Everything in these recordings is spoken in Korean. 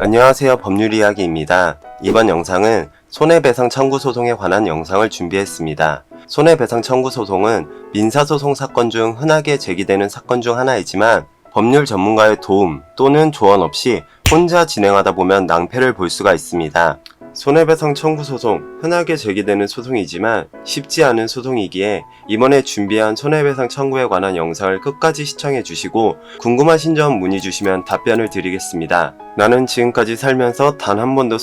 안녕하세요. 법률이야기입니다. 이번 영상은 손해배상 청구 소송에 관한 영상을 준비했습니다. 손해배상 청구 소송은 민사소송 사건 중 흔하게 제기되는 사건 중 하나이지만 법률 전문가의 도움 또는 조언 없이 혼자 진행하다 보면 낭패를 볼 수가 있습니다. 손해배상 청구 소송, 흔하게 제기되는 소송이지만 쉽지 않은 소송이기에 이번에 준비한 손해배상 청구에 관한 영상을 끝까지 시청해 주시고 궁금하신 점 문의 주시면 답변을 드리겠습니다. 나는 지금까지 살면서 단 한 번도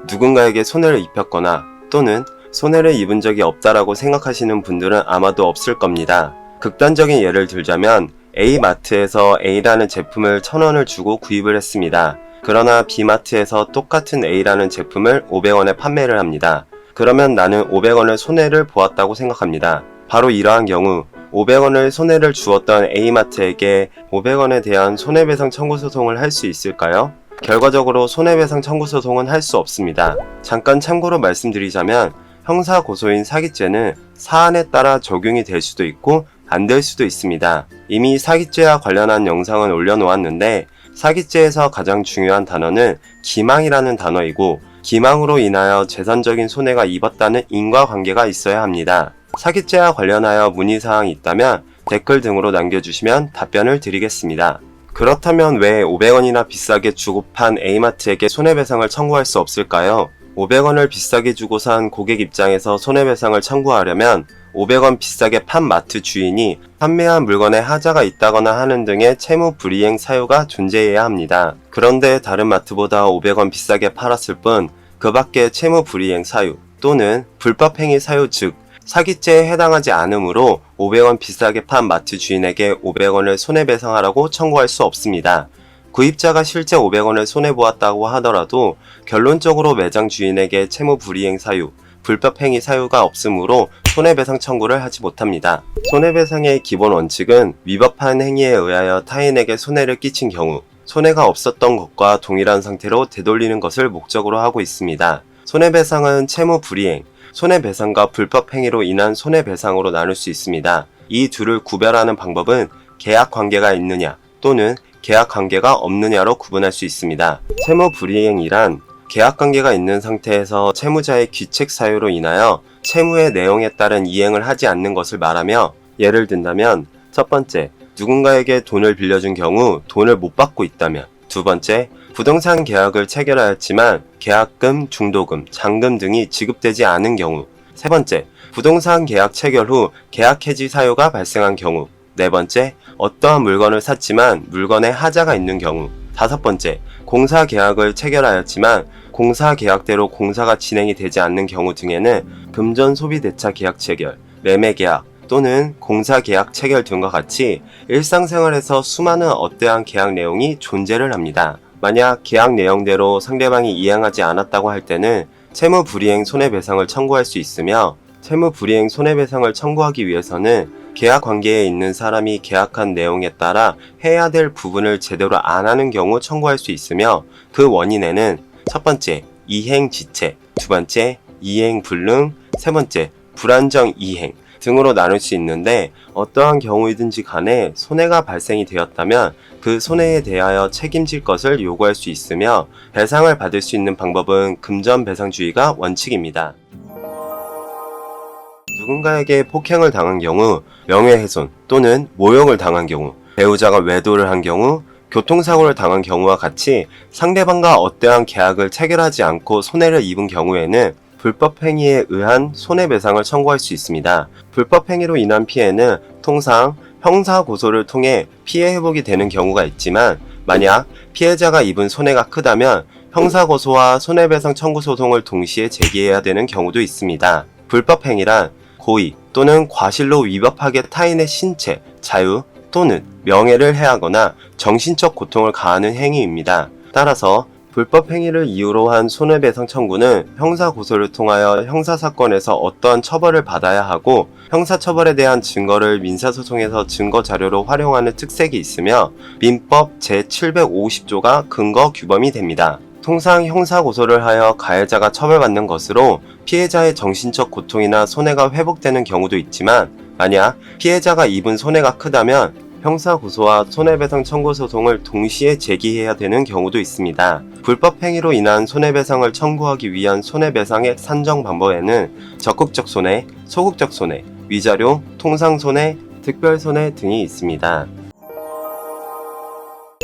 누군가에게 손해를 입혔거나 또는 손해를 입은 적이 없다라고 생각하시는 분들은 아마도 없을 겁니다. 극단적인 예를 들자면 A마트에서 A라는 제품을 1,000원을 주고 구입을 했습니다. 그러나 B마트에서 똑같은 A라는 제품을 500원에 판매를 합니다. 그러면 나는 500원을 손해를 보았다고 생각합니다. 바로 이러한 경우 500원을 손해를 주었던 A마트에게 500원에 대한 손해배상 청구 소송을 할 수 있을까요? 결과적으로 손해배상 청구 소송은 할 수 없습니다. 잠깐 참고로 말씀드리자면 형사고소인 사기죄는 사안에 따라 적용이 될 수도 있고 안 될 수도 있습니다. 이미 사기죄와 관련한 영상은 올려놓았는데 사기죄에서 가장 중요한 단어는 기망이라는 단어이고 기망으로 인하여 재산적인 손해가 입었다는 인과관계가 있어야 합니다. 사기죄와 관련하여 문의사항이 있다면 댓글 등으로 남겨주시면 답변을 드리겠습니다. 그렇다면 왜 500원이나 비싸게 주고 판 A마트에게 손해배상을 청구할 수 없을까요? 500원을 비싸게 주고 산 고객 입장에서 손해배상을 청구하려면 500원 비싸게 판 마트 주인이 판매한 물건에 하자가 있다거나 하는 등의 채무 불이행 사유가 존재해야 합니다. 그런데 다른 마트보다 500원 비싸게 팔았을 뿐 그 밖에 채무 불이행 사유 또는 불법행위 사유 즉 사기죄에 해당하지 않으므로 500원 비싸게 판 마트 주인에게 500원을 손해배상하라고 청구할 수 없습니다. 구입자가 실제 500원을 손해보았다고 하더라도 결론적으로 매장 주인에게 채무 불이행 사유, 불법행위 사유가 없으므로 손해배상 청구를 하지 못합니다. 손해배상의 기본 원칙은 위법한 행위에 의하여 타인에게 손해를 끼친 경우 손해가 없었던 것과 동일한 상태로 되돌리는 것을 목적으로 하고 있습니다. 손해배상은 채무 불이행, 손해배상과 불법행위로 인한 손해배상으로 나눌 수 있습니다. 이 둘을 구별하는 방법은 계약관계가 있느냐 또는 계약관계가 없느냐로 구분할 수 있습니다. 채무 불이행이란 계약관계가 있는 상태에서 채무자의 귀책 사유로 인하여 채무의 내용에 따른 이행을 하지 않는 것을 말하며 예를 든다면 첫 번째, 누군가에게 돈을 빌려준 경우 돈을 못 받고 있다면 두 번째, 부동산 계약을 체결하였지만 계약금, 중도금, 잔금 등이 지급되지 않은 경우 세 번째, 부동산 계약 체결 후 계약 해지 사유가 발생한 경우 네 번째, 어떠한 물건을 샀지만 물건에 하자가 있는 경우 다섯 번째, 공사 계약을 체결하였지만 공사 계약대로 공사가 진행이 되지 않는 경우 등에는 금전 소비 대차 계약 체결, 매매 계약 또는 공사 계약 체결 등과 같이 일상생활에서 수많은 어떠한 계약 내용이 존재를 합니다. 만약 계약 내용대로 상대방이 이행하지 않았다고 할 때는 채무 불이행 손해배상을 청구할 수 있으며 채무 불이행 손해배상을 청구하기 위해서는 계약 관계에 있는 사람이 계약한 내용에 따라 해야 될 부분을 제대로 안 하는 경우 청구할 수 있으며 그 원인에는 첫 번째, 이행 지체, 두 번째, 이행 불능, 세 번째, 불안정 이행 등으로 나눌 수 있는데 어떠한 경우이든지 간에 손해가 발생이 되었다면 그 손해에 대하여 책임질 것을 요구할 수 있으며 배상을 받을 수 있는 방법은 금전배상주의가 원칙입니다. 누군가에게 폭행을 당한 경우, 명예훼손 또는 모욕을 당한 경우, 배우자가 외도를 한 경우, 교통사고를 당한 경우와 같이 상대방과 어떠한 계약을 체결하지 않고 손해를 입은 경우에는 불법행위에 의한 손해배상을 청구할 수 있습니다. 불법행위로 인한 피해는 통상 형사고소를 통해 피해 회복이 되는 경우가 있지만 만약 피해자가 입은 손해가 크다면 형사고소와 손해배상 청구 소송을 동시에 제기해야 되는 경우도 있습니다. 불법행위란 고의 또는 과실로 위법하게 타인의 신체, 자유 또는 명예를 해하거나 정신적 고통을 가하는 행위입니다. 따라서 불법행위를 이유로 한 손해배상 청구는 형사고소를 통하여 형사사건에서 어떠한 처벌을 받아야 하고 형사처벌에 대한 증거를 민사소송에서 증거자료로 활용하는 특색이 있으며 민법 제750조가 근거 규범이 됩니다. 통상 형사고소를 하여 가해자가 처벌받는 것으로 피해자의 정신적 고통이나 손해가 회복되는 경우도 있지만 만약 피해자가 입은 손해가 크다면 형사고소와 손해배상 청구 소송을 동시에 제기해야 되는 경우도 있습니다. 불법 행위로 인한 손해배상을 청구하기 위한 손해배상액 산정 방법에는 적극적 손해, 소극적 손해, 위자료, 통상손해, 특별손해 등이 있습니다.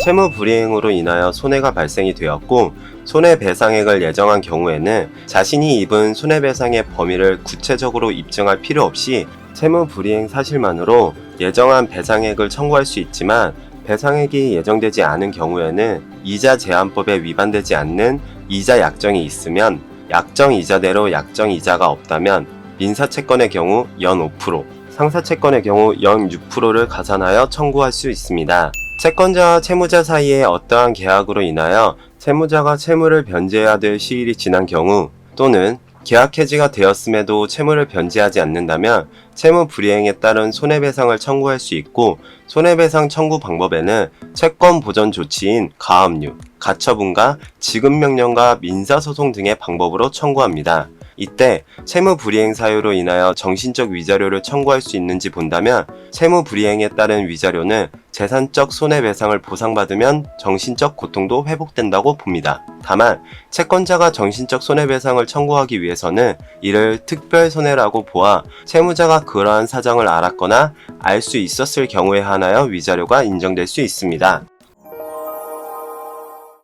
채무 불이행으로 인하여 손해가 발생이 되었고 손해배상액을 예정한 경우에는 자신이 입은 손해배상의 범위를 구체적으로 입증할 필요 없이 채무 불이행 사실만으로 예정한 배상액을 청구할 수 있지만 배상액이 예정되지 않은 경우에는 이자 제한법에 위반되지 않는 이자 약정이 있으면 약정 이자대로 약정 이자가 없다면 민사채권의 경우 연 5%, 상사채권의 경우 연 6%를 가산하여 청구할 수 있습니다. 채권자와 채무자 사이에 어떠한 계약으로 인하여 채무자가 채무를 변제해야 될 시일이 지난 경우 또는 계약 해지가 되었음에도 채무를 변제하지 않는다면 채무 불이행에 따른 손해배상을 청구할 수 있고 손해배상 청구 방법에는 채권 보전 조치인 가압류, 가처분과 지급명령과 민사소송 등의 방법으로 청구합니다. 이때 채무 불이행 사유로 인하여 정신적 위자료를 청구할 수 있는지 본다면 채무 불이행에 따른 위자료는 재산적 손해배상을 보상받으면 정신적 고통도 회복된다고 봅니다. 다만 채권자가 정신적 손해배상을 청구하기 위해서는 이를 특별손해라고 보아 채무자가 그러한 사정을 알았거나 알 수 있었을 경우에 한하여 위자료가 인정될 수 있습니다.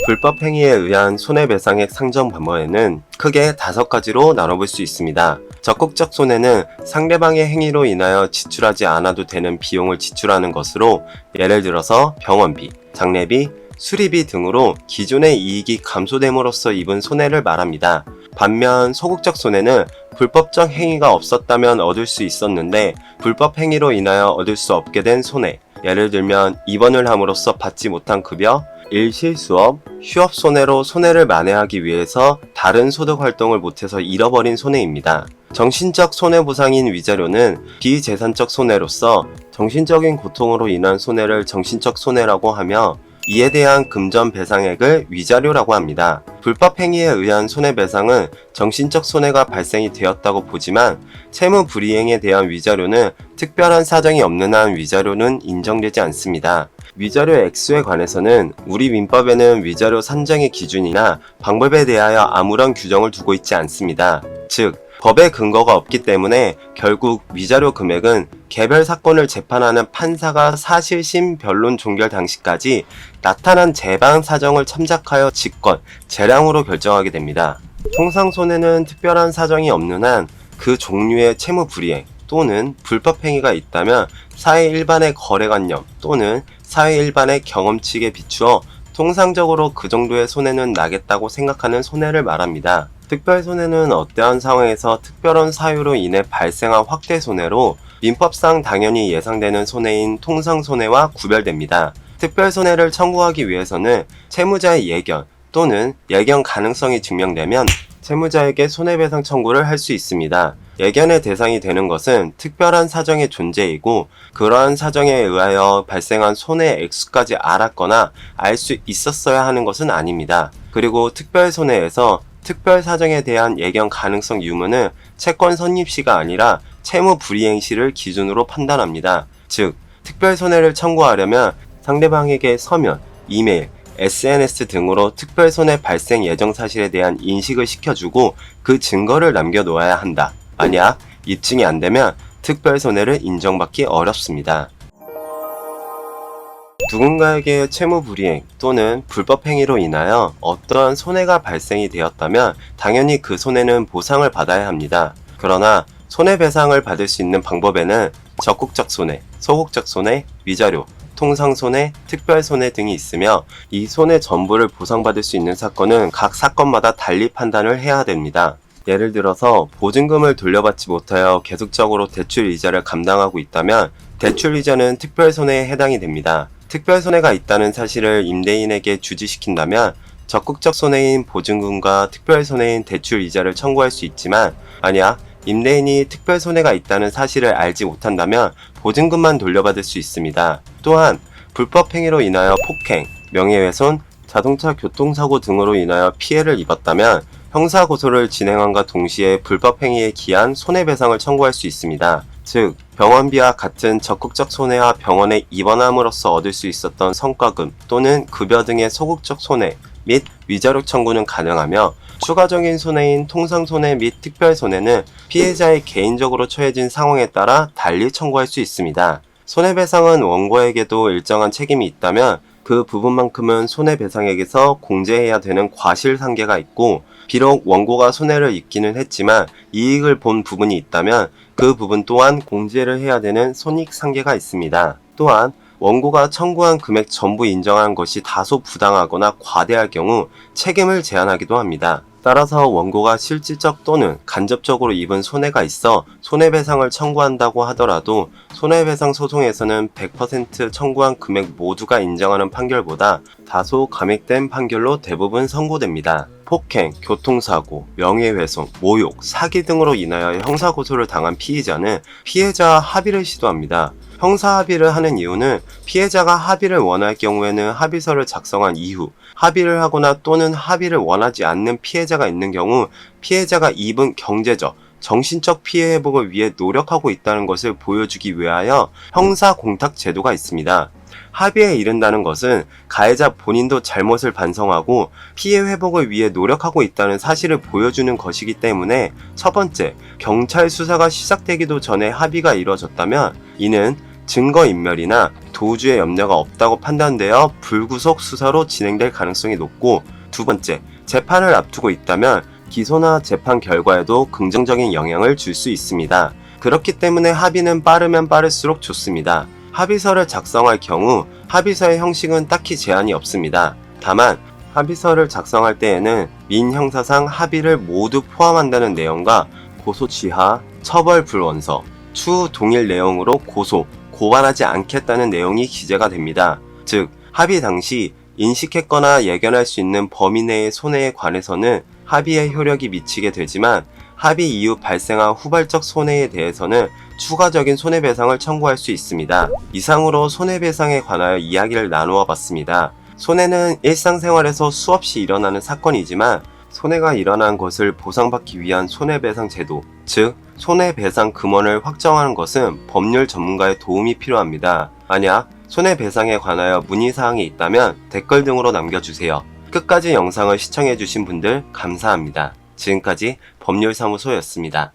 불법 행위에 의한 손해배상액 상정 방법에는 크게 5가지로 나눠볼 수 있습니다. 적극적 손해는 상대방의 행위로 인하여 지출하지 않아도 되는 비용을 지출하는 것으로 예를 들어서 병원비, 장례비, 수리비 등으로 기존의 이익이 감소됨으로써 입은 손해를 말합니다. 반면 소극적 손해는 불법적 행위가 없었다면 얻을 수 있었는데 불법 행위로 인하여 얻을 수 없게 된 손해, 예를 들면 입원을 함으로써 받지 못한 급여, 일실수업, 휴업손해로 손해를 만회하기 위해서 다른 소득활동을 못해서 잃어버린 손해입니다. 정신적 손해보상인 위자료는 비재산적 손해로서 정신적인 고통으로 인한 손해를 정신적 손해라고 하며 이에 대한 금전 배상액을 위자료라고 합니다. 불법 행위에 의한 손해배상은 정신적 손해가 발생이 되었다고 보지만 채무 불이행에 대한 위자료는 특별한 사정이 없는 한 위자료는 인정되지 않습니다. 위자료 액수에 관해서는 우리 민법에는 위자료 산정의 기준이나 방법에 대하여 아무런 규정을 두고 있지 않습니다. 즉, 법의 근거가 없기 때문에 결국 위자료 금액은 개별 사건을 재판하는 판사가 사실심 변론 종결 당시까지 나타난 재반 사정을 참작하여 직권, 재량으로 결정하게 됩니다. 통상손해는 특별한 사정이 없는 한 그 종류의 채무 불이행 또는 불법 행위가 있다면 사회 일반의 거래관념 또는 사회 일반의 경험칙에 비추어 통상적으로 그 정도의 손해는 나겠다고 생각하는 손해를 말합니다. 특별손해는 어떠한 상황에서 특별한 사유로 인해 발생한 확대 손해로 민법상 당연히 예상되는 손해인 통상손해와 구별됩니다. 특별손해를 청구하기 위해서는 채무자의 예견 또는 예견 가능성이 증명되면 채무자에게 손해배상 청구를 할 수 있습니다. 예견의 대상이 되는 것은 특별한 사정의 존재이고 그러한 사정에 의하여 발생한 손해 액수까지 알았거나 알 수 있었어야 하는 것은 아닙니다. 그리고 특별손해에서 특별 사정에 대한 예견 가능성 유무는 채권 선입 시가 아니라 채무 불이행 시를 기준으로 판단합니다. 즉, 특별 손해를 청구하려면 상대방에게 서면, 이메일, SNS 등으로 특별 손해 발생 예정 사실에 대한 인식을 시켜주고 그 증거를 남겨놓아야 한다. 만약 입증이 안 되면 특별 손해를 인정받기 어렵습니다. 누군가에게 채무 불이행 또는 불법 행위로 인하여 어떠한 손해가 발생이 되었다면 당연히 그 손해는 보상을 받아야 합니다. 그러나 손해배상을 받을 수 있는 방법에는 적극적 손해, 소극적 손해, 위자료, 통상손해, 특별손해 등이 있으며 이 손해 전부를 보상받을 수 있는 사건은 각 사건마다 달리 판단을 해야 됩니다. 예를 들어서 보증금을 돌려받지 못하여 계속적으로 대출 이자를 감당하고 있다면 대출 이자는 특별손해에 해당이 됩니다. 특별손해가 있다는 사실을 임대인에게 주지시킨다면 적극적 손해인 보증금과 특별손해인 대출 이자를 청구할 수 있지만 만약 임대인이 특별손해가 있다는 사실을 알지 못한다면 보증금만 돌려받을 수 있습니다. 또한 불법 행위로 인하여 폭행, 명예훼손, 자동차 교통사고 등으로 인하여 피해를 입었다면 형사고소를 진행함과 동시에 불법행위에 기한 손해배상을 청구할 수 있습니다. 즉, 병원비와 같은 적극적 손해와 병원에 입원함으로써 얻을 수 있었던 성과금 또는 급여 등의 소극적 손해 및 위자료 청구는 가능하며, 추가적인 손해인 통상손해 및 특별손해는 피해자의 개인적으로 처해진 상황에 따라 달리 청구할 수 있습니다. 손해배상은 원고에게도 일정한 책임이 있다면 그 부분만큼은 손해배상액에서 공제해야 되는 과실상계가 있고, 비록 원고가 손해를 입기는 했지만 이익을 본 부분이 있다면 그 부분 또한 공제를 해야 되는 손익상계가 있습니다. 또한 원고가 청구한 금액 전부 인정한 것이 다소 부당하거나 과대할 경우 책임을 제한하기도 합니다. 따라서 원고가 실질적 또는 간접적으로 입은 손해가 있어 손해배상을 청구한다고 하더라도 손해배상 소송에서는 100% 청구한 금액 모두가 인정하는 판결보다 다소 감액된 판결로 대부분 선고됩니다. 폭행, 교통사고, 명예훼손, 모욕, 사기 등으로 인하여 형사고소를 당한 피의자는 피해자와 합의를 시도합니다. 형사합의를 하는 이유는 피해자가 합의를 원할 경우에는 합의서를 작성한 이후 합의를 하거나 또는 합의를 원하지 않는 피해자가 있는 경우 피해자가 입은 경제적, 정신적 피해 회복을 위해 노력하고 있다는 것을 보여주기 위하여 형사공탁 제도가 있습니다. 합의에 이른다는 것은 가해자 본인도 잘못을 반성하고 피해 회복을 위해 노력하고 있다는 사실을 보여주는 것이기 때문에, 첫 번째, 경찰 수사가 시작되기도 전에 합의가 이루어졌다면 이는 증거인멸이나 도주의 염려가 없다고 판단되어 불구속 수사로 진행될 가능성이 높고, 두 번째, 재판을 앞두고 있다면 기소나 재판 결과에도 긍정적인 영향을 줄 수 있습니다. 그렇기 때문에 합의는 빠르면 빠를수록 좋습니다. 합의서를 작성할 경우 합의서의 형식은 딱히 제한이 없습니다. 다만 합의서를 작성할 때에는 민형사상 합의를 모두 포함한다는 내용과 고소 취하, 처벌 불원서, 추후 동일 내용으로 고발하지 않겠다는 내용이 기재가 됩니다. 즉, 합의 당시 인식했거나 예견할 수 있는 범위 내의 손해에 관해서는 합의의 효력이 미치게 되지만, 합의 이후 발생한 후발적 손해에 대해서는 추가적인 손해배상을 청구할 수 있습니다. 이상으로 손해배상에 관하여 이야기를 나누어 봤습니다. 손해는 일상생활에서 수없이 일어나는 사건이지만 손해가 일어난 것을 보상받기 위한 손해배상 제도, 즉 손해배상 금원을 확정하는 것은 법률 전문가의 도움이 필요합니다. 만약 손해배상에 관하여 문의사항이 있다면 댓글 등으로 남겨주세요. 끝까지 영상을 시청해주신 분들 감사합니다. 지금까지 법률사무소였습니다.